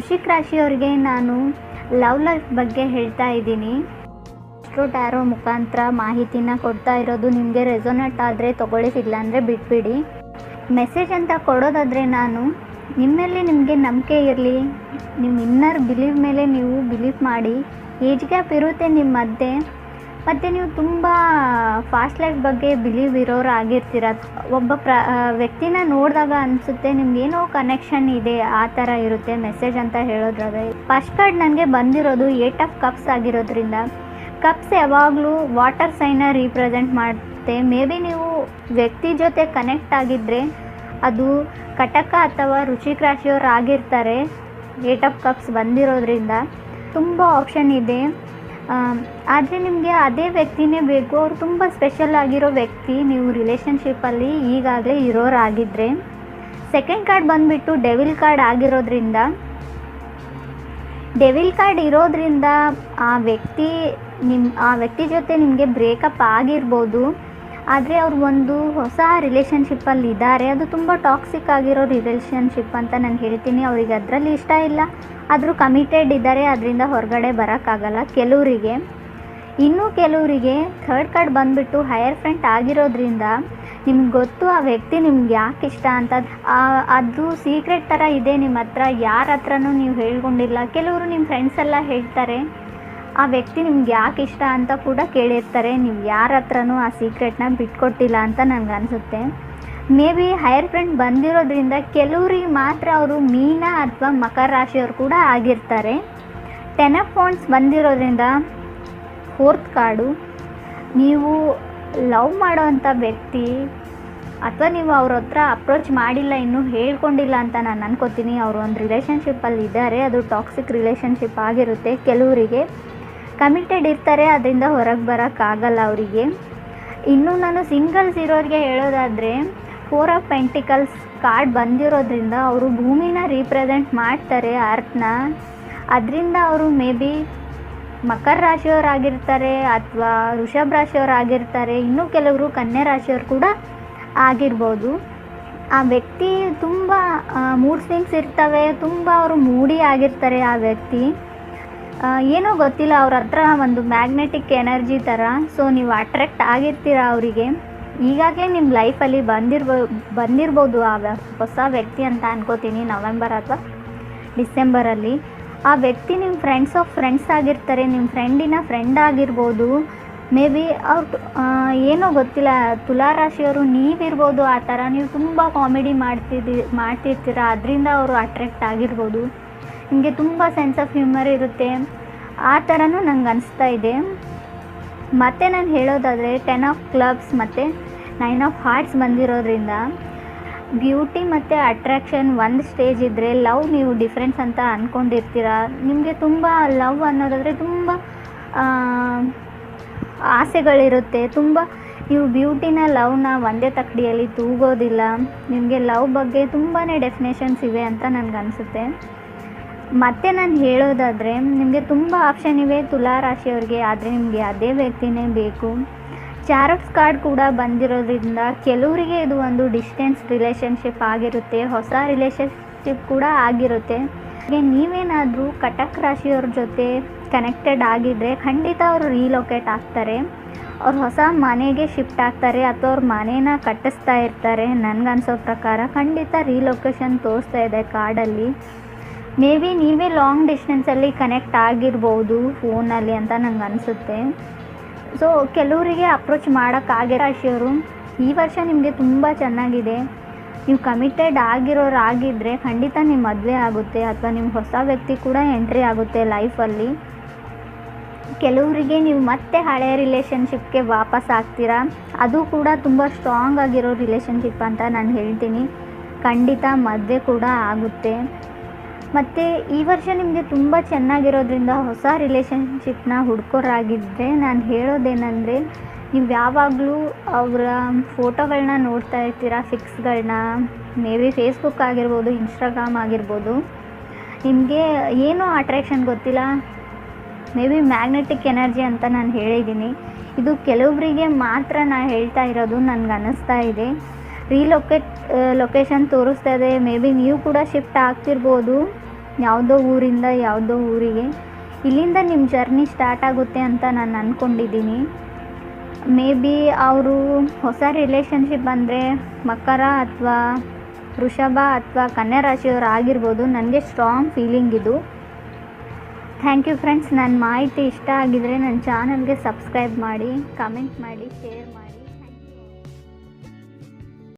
ವೃಶ್ಚಿಕ ರಾಶಿಯವರಿಗೆ ನಾನು love life ಬಗ್ಗೆ ಹೇಳ್ತಾ ಇದ್ದೀನಿ. ಟ್ಯಾರೋ ಮುಖಾಂತರ ಮಾಹಿತಿನ ಕೊಡ್ತಾ ಇರೋದು. ನಿಮಗೆ ರೆಸೊನೇಟ್ ಆದರೆ ತೊಗೊಳ್ಳಿ, ಇಲ್ಲಾಂದರೆ ಬಿಟ್ಬಿಡಿ. ಮೆಸೇಜ್ ಅಂತ ಕೊಡೋದಾದರೆ ನಾನು ನಿಮ್ಮಲ್ಲಿ ನಿಮಗೆ ನಂಬಿಕೆ ಇರಲಿ, ನಿಮ್ಮ ಇನ್ನರ್ ಬಿಲೀವ್ ಮೇಲೆ ನೀವು ಬಿಲೀವ್ ಮಾಡಿ. ಏಜ್ ಗ್ಯಾಪ್ ಇರುತ್ತೆ ನಿಮ್ಮ ಮಧ್ಯೆ, ಮತ್ತು ನೀವು ತುಂಬ ಫಾಸ್ಟ್ ಲೈಫ್ ಬಗ್ಗೆ ಬಿಲೀವ್ ಇರೋರು ಆಗಿರ್ತೀರ. ಒಬ್ಬ ವ್ಯಕ್ತಿನ ನೋಡಿದಾಗ ಅನಿಸುತ್ತೆ ನಿಮ್ಗೇನೋ ಕನೆಕ್ಷನ್ ಇದೆ, ಆ ಥರ ಇರುತ್ತೆ ಮೆಸೇಜ್ ಅಂತ ಹೇಳೋದ್ರಾಗೆ. ಫಸ್ಟ್ ಕಾರ್ಡ್ ನನಗೆ ಬಂದಿರೋದು 8 ಆಫ್ ಕಪ್ಸ್ ಆಗಿರೋದ್ರಿಂದ, ಕಪ್ಸ್ ಯಾವಾಗಲೂ ವಾಟರ್ ಸೈನ ರೀಪ್ರೆಸೆಂಟ್ ಮಾಡುತ್ತೆ. ಮೇ ಬಿ ನೀವು ವ್ಯಕ್ತಿ ಜೊತೆ ಕನೆಕ್ಟ್ ಆಗಿದ್ದರೆ ಅದು ಕಟಕ ಅಥವಾ ವೃಶ್ಚಿಕ ರಾಶಿಯವರು ಆಗಿರ್ತಾರೆ. 8 ಆಫ್ ಕಪ್ಸ್ ಬಂದಿರೋದ್ರಿಂದ ತುಂಬ ಆಪ್ಷನ್ ಇದೆ. ಆದರೆ ನಿಮಗೆ ಅದೇ ವ್ಯಕ್ತಿನೇ ಬೇಕು, ಅವರು ತುಂಬ ಸ್ಪೆಷಲ್ ಆಗಿರೋ ವ್ಯಕ್ತಿ, ನೀವು ರಿಲೇಷನ್ಶಿಪ್ಪಲ್ಲಿ ಈಗಾಗಲೇ ಇರೋರಾಗಿದ್ದರೆ. ಸೆಕೆಂಡ್ ಕಾರ್ಡ್ ಬಂದುಬಿಟ್ಟು ಡೆವಿಲ್ ಕಾರ್ಡ್ ಆಗಿರೋದ್ರಿಂದ, ಡೆವಿಲ್ ಕಾರ್ಡ್ ಇರೋದ್ರಿಂದ ಆ ವ್ಯಕ್ತಿ ಜೊತೆ ನಿಮಗೆ ಬ್ರೇಕಪ್ ಆಗಿರ್ಬೋದು. ಆದರೆ ಅವ್ರು ಒಂದು ಹೊಸ ರಿಲೇಷನ್ಶಿಪ್ಪಲ್ಲಿ ಇದ್ದಾರೆ. ಅದು ತುಂಬ ಟಾಕ್ಸಿಕ್ ಆಗಿರೋ ರಿಲೇಷನ್ಶಿಪ್ ಅಂತ ನಾನು ಹೇಳ್ತೀನಿ. ಅವರಿಗೆ ಅದರಲ್ಲಿ ಇಷ್ಟ ಇಲ್ಲ, ಆದರೂ ಕಮಿಟೆಡ್ ಇದ್ದಾರೆ, ಅದರಿಂದ ಹೊರಗಡೆ ಬರೋಕ್ಕಾಗಲ್ಲ ಕೆಲವರಿಗೆ. ಇನ್ನೂ ಕೆಲವರಿಗೆ ಥರ್ಡ್ ಕಾರ್ಡ್ ಬಂದುಬಿಟ್ಟು ಹೈಯರ್ ಫ್ರೆಂಡ್ ಆಗಿರೋದ್ರಿಂದ ನಿಮ್ಗೆ ಗೊತ್ತು ಆ ವ್ಯಕ್ತಿ ನಿಮ್ಗೆ ಯಾಕೆ ಇಷ್ಟ ಅಂತ. ಅದು ಸೀಕ್ರೆಟ್ ಥರ ಇದೆ ನಿಮ್ಮ ಹತ್ರ, ಯಾರ ಹತ್ರನೂ ನೀವು ಹೇಳ್ಕೊಂಡಿಲ್ಲ. ಕೆಲವರು ನಿಮ್ಮ ಫ್ರೆಂಡ್ಸ್ ಎಲ್ಲ ಹೇಳ್ತಾರೆ ಆ ವ್ಯಕ್ತಿ ನಿಮ್ಗೆ ಯಾಕೆ ಇಷ್ಟ ಅಂತ ಕೂಡ ಕೇಳಿರ್ತಾರೆ. ನೀವು ಯಾರ ಹತ್ರನೂ ಆ ಸೀಕ್ರೆಟ್ನ ಬಿಟ್ಕೊಟ್ಟಿಲ್ಲ ಅಂತ ನನಗೆ ಅನಿಸುತ್ತೆ. ಮೇ ಬಿ ಹೈಯರ್ ಫ್ರೆಂಡ್ ಬಂದಿರೋದ್ರಿಂದ ಕೆಲವ್ರಿಗೆ ಮಾತ್ರ ಅವರು ಮೀನ ಅಥವಾ ಮಕರ ರಾಶಿಯವರು ಕೂಡ ಆಗಿರ್ತಾರೆ. 10 ಆಫ್ ವಾಂಡ್ಸ್ ಬಂದಿರೋದ್ರಿಂದ ಫೋರ್ತ್ ಕಾರ್ಡು, ನೀವು ಲವ್ ಮಾಡೋವಂಥ ವ್ಯಕ್ತಿ ಅಥವಾ ನೀವು ಅವ್ರ ಹತ್ರ ಅಪ್ರೋಚ್ ಮಾಡಿಲ್ಲ, ಇನ್ನೂ ಹೇಳ್ಕೊಂಡಿಲ್ಲ ಅಂತ ನಾನು ಅನ್ಕೋತೀನಿ. ಅವರು ಒಂದು ರಿಲೇಷನ್ಶಿಪ್ಪಲ್ಲಿ ಇದ್ದಾರೆ, ಅದು ಟಾಕ್ಸಿಕ್ ರಿಲೇಷನ್ಶಿಪ್ ಆಗಿರುತ್ತೆ. ಕೆಲವರಿಗೆ ಕಮಿಟೆಡ್ ಇರ್ತಾರೆ, ಅದರಿಂದ ಹೊರಗೆ ಬರೋಕ್ಕಾಗಲ್ಲ ಅವರಿಗೆ. ಇನ್ನು ನಾನು ಸಿಂಗಲ್ಸ್ ಇರೋರಿಗೆ ಹೇಳೋದಾದರೆ 4 ಆಫ್ ಪೆಂಟಿಕಲ್ಸ್ ಕಾರ್ಡ್ ಬಂದಿರೋದ್ರಿಂದ ಅವರು ಭೂಮಿನ ರೀಪ್ರೆಸೆಂಟ್ ಮಾಡ್ತಾರೆ, ಅರ್ಥನ. ಅದರಿಂದ ಅವರು ಮೇ ಬಿ ಮಕರ ರಾಶಿಯವರಾಗಿರ್ತಾರೆ ಅಥವಾ ವೃಷಭ ರಾಶಿಯವರಾಗಿರ್ತಾರೆ. ಇನ್ನೂ ಕೆಲವರು ಕನ್ಯಾ ರಾಶಿಯವರು ಕೂಡ ಆಗಿರ್ಬೋದು. ಆ ವ್ಯಕ್ತಿ ತುಂಬ ಮೂಡ್ ಸ್ವಿಂಗ್ಸ್ ಇರ್ತವೆ, ತುಂಬ ಅವರು ಮೂಡಿ ಆಗಿರ್ತಾರೆ. ಆ ವ್ಯಕ್ತಿ ಏನೋ ಗೊತ್ತಿಲ್ಲ, ಅವ್ರ ಹತ್ರ ಒಂದು ಮ್ಯಾಗ್ನೆಟಿಕ್ ಎನರ್ಜಿ ಥರ. ಸೊ ನೀವು ಅಟ್ರ್ಯಾಕ್ಟ್ ಆಗಿರ್ತೀರ ಅವರಿಗೆ. ಈಗಾಗಲೇ ನಿಮ್ಮ ಲೈಫಲ್ಲಿ ಬಂದಿರ್ಬೋದು ಆ ಹೊಸ ವ್ಯಕ್ತಿ ಅಂತ ಅನ್ಕೋತೀನಿ. ನವೆಂಬರ್ ಅಥವಾ ಡಿಸೆಂಬರಲ್ಲಿ ಆ ವ್ಯಕ್ತಿ ನಿಮ್ಮ ಫ್ರೆಂಡ್ಸ್ ಆಫ್ ಫ್ರೆಂಡ್ಸ್ ಆಗಿರ್ತಾರೆ, ನಿಮ್ಮ ಫ್ರೆಂಡಿನ ಫ್ರೆಂಡ್ ಆಗಿರ್ಬೋದು. ಮೇ ಬಿ ಅವ್ರು ಏನೋ ಗೊತ್ತಿಲ್ಲ, ತುಲಾರಾಶಿಯವರು ನೀವಿರ್ಬೋದು. ಆ ಥರ ನೀವು ತುಂಬ ಕಾಮಿಡಿ ಮಾಡ್ತಿರ್ತೀರ, ಅದರಿಂದ ಅವರು ಅಟ್ರ್ಯಾಕ್ಟ್ ಆಗಿರ್ಬೋದು. ನಿಮಗೆ ತುಂಬ ಸೆನ್ಸ್ ಆಫ್ ಹ್ಯೂಮರ್ ಇರುತ್ತೆ, ಆ ಥರನೂ ನಂಗೆ ಅನಿಸ್ತಾ ಇದೆ. ಮತ್ತು ನಾನು ಹೇಳೋದಾದರೆ 10 ಆಫ್ ಕ್ಲಬ್ಸ್ ಮತ್ತು 9 ಆಫ್ ಹಾರ್ಟ್ಸ್ ಬಂದಿರೋದ್ರಿಂದ ಬ್ಯೂಟಿ ಮತ್ತು ಅಟ್ರ್ಯಾಕ್ಷನ್ ಒಂದು ಸ್ಟೇಜ್ ಇದ್ದರೆ ಲವ್ ನೀವು ಡಿಫ್ರೆನ್ಸ್ ಅಂತ ಅಂದ್ಕೊಂಡಿರ್ತೀರ. ನಿಮಗೆ ತುಂಬ ಲವ್ ಅನ್ನೋದಾದರೆ ತುಂಬ ಆಸೆಗಳಿರುತ್ತೆ. ತುಂಬ ನೀವು ಬ್ಯೂಟಿನ ಲವ್ನ ಒಂದೇ ತಕ್ಕಡಿಯಲ್ಲಿ ತೂಗೋದಿಲ್ಲ. ನಿಮಗೆ ಲವ್ ಬಗ್ಗೆ ತುಂಬಾ ಡೆಫಿನೇಷನ್ಸ್ ಇವೆ ಅಂತ ನನಗನ್ಸುತ್ತೆ. ಮತ್ತು ನಾನು ಹೇಳೋದಾದರೆ ನಿಮಗೆ ತುಂಬ ಆಪ್ಷನ್ ಇವೆ ತುಲಾರಾಶಿಯವ್ರಿಗೆ, ಆದರೆ ನಿಮಗೆ ಅದೇ ವ್ಯಕ್ತಿನೇ ಬೇಕು. ಚಾರಟ್ಸ್ ಕಾರ್ಡ್ ಕೂಡ ಬಂದಿರೋದ್ರಿಂದ ಕೆಲವರಿಗೆ ಇದು ಒಂದು ಡಿಸ್ಟೆನ್ಸ್ ರಿಲೇಷನ್ಶಿಪ್ ಆಗಿರುತ್ತೆ, ಹೊಸ ರಿಲೇಷನ್ಶಿಪ್ ಕೂಡ ಆಗಿರುತ್ತೆ. ನೀವೇನಾದರೂ ಕಟಕ್ ರಾಶಿಯವ್ರ ಜೊತೆ ಕನೆಕ್ಟೆಡ್ ಆಗಿದ್ದರೆ ಖಂಡಿತ ಅವರು ರೀಲೊಕೇಟ್ ಆಗ್ತಾರೆ, ಅವ್ರು ಹೊಸ ಮನೆಗೆ ಶಿಫ್ಟ್ ಆಗ್ತಾರೆ ಅಥವಾ ಅವ್ರ ಮನೇನ ಕಟ್ಟಿಸ್ತಾ ಇರ್ತಾರೆ. ನನಗನ್ಸೋ ಪ್ರಕಾರ ಖಂಡಿತ ರೀಲೊಕೇಶನ್ ತೋರಿಸ್ತಾ ಇದೆ ಕಾರ್ಡಲ್ಲಿ. ಮೇ ಬಿ ನೀವೇ ಲಾಂಗ್ ಡಿಸ್ಟೆನ್ಸಲ್ಲಿ ಕನೆಕ್ಟ್ ಆಗಿರ್ಬೋದು ಫೋನಲ್ಲಿ ಅಂತ ನಂಗೆ ಅನಿಸುತ್ತೆ. ಸೊ ಕೆಲವರಿಗೆ ಅಪ್ರೋಚ್ ಮಾಡೋಕ್ಕಾಗಿರೋ ರಾಶಿಯವರು ಈ ವರ್ಷ ನಿಮಗೆ ತುಂಬ ಚೆನ್ನಾಗಿದೆ. ನೀವು ಕಮಿಟೆಡ್ ಆಗಿರೋರಾಗಿದ್ದರೆ ಖಂಡಿತ ನಿಮ್ಮ ಮದುವೆ ಆಗುತ್ತೆ ಅಥವಾ ನಿಮ್ಮ ಹೊಸ ವ್ಯಕ್ತಿ ಕೂಡ ಎಂಟ್ರಿ ಆಗುತ್ತೆ ಲೈಫಲ್ಲಿ. ಕೆಲವರಿಗೆ ನೀವು ಮತ್ತೆ ಹಳೆಯ ರಿಲೇಷನ್ಶಿಪ್ಗೆ ವಾಪಸ್ ಆಗ್ತೀರಾ, ಅದು ಕೂಡ ತುಂಬ ಸ್ಟ್ರಾಂಗ್ ಆಗಿರೋ ರಿಲೇಷನ್ಶಿಪ್ ಅಂತ ನಾನು ಹೇಳ್ತೀನಿ. ಖಂಡಿತ ಮದುವೆ ಕೂಡ ಆಗುತ್ತೆ. ಮತ್ತು ಈ ವರ್ಷ ನಿಮಗೆ ತುಂಬ ಚೆನ್ನಾಗಿರೋದ್ರಿಂದ ಹೊಸ ರಿಲೇಷನ್ಶಿಪ್ನ ಹುಡ್ಕೋರಾಗಿದ್ದರೆ ನಾನು ಹೇಳೋದೇನೆಂದರೆ, ನೀವು ಯಾವಾಗಲೂ ಅವರ ಫೋಟೋಗಳನ್ನ ನೋಡ್ತಾ ಇರ್ತೀರ, ಫಿಕ್ಸ್ಗಳನ್ನ. ಮೇ ಬಿ ಫೇಸ್ಬುಕ್ ಆಗಿರ್ಬೋದು, ಇನ್ಸ್ಟಾಗ್ರಾಮ್ ಆಗಿರ್ಬೋದು. ನಿಮಗೆ ಏನೋ ಅಟ್ರ್ಯಾಕ್ಷನ್ ಗೊತ್ತಿಲ್ಲ, ಮೇ ಬಿ ಮ್ಯಾಗ್ನೆಟಿಕ್ ಎನರ್ಜಿ ಅಂತ ನಾನು ಹೇಳಿದ್ದೀನಿ. ಇದು ಕೆಲವರಿಗೆ ಮಾತ್ರ ನಾನು ಹೇಳ್ತಾ ಇರೋದು, ನನಗೆ ಅನ್ನಿಸ್ತಾ ಇದೆ. ಲೊಕೇಶನ್ ತೋರಿಸ್ತಾ ಇದೆ. ಮೇ ಬಿ ನೀವು ಕೂಡ ಶಿಫ್ಟ್ ಆಗ್ತಿರ್ಬೋದು. ಯಾವುದೋ ಊರಿಂದ ಯಾವುದೋ ಊರಿಗೆ. ಇಲ್ಲಿಂದ ನಿಮ್ಮ ಜರ್ನಿ ಸ್ಟಾರ್ಟ್ ಆಗುತ್ತೆ ಅಂತ ನಾನು ಅಂದ್ಕೊಂಡಿದ್ದೀನಿ. ಮೇ ಬಿ ಅವರು ಹೊಸ ರಿಲೇಷನ್ಶಿಪ್ ಅಂದರೆ ಮಕರ ಅಥವಾ ವೃಷಭ ಅಥವಾ ಕನ್ಯಾ ರಾಶಿಯವರು ಆಗಿರ್ಬೋದು. ನನಗೆ ಸ್ಟ್ರಾಂಗ್ ಫೀಲಿಂಗ್ ಇದು. Thank you friends. ನನ್ನ ಮಾಹಿತಿ ಇಷ್ಟ ಆಗಿದರೆ ನನ್ನ ಚಾನಲ್ಗೆ ಸಬ್ಸ್ಕ್ರೈಬ್ ಮಾಡಿ, ಕಮೆಂಟ್ ಮಾಡಿ, ಶೇರ್ ಮಾಡಿ.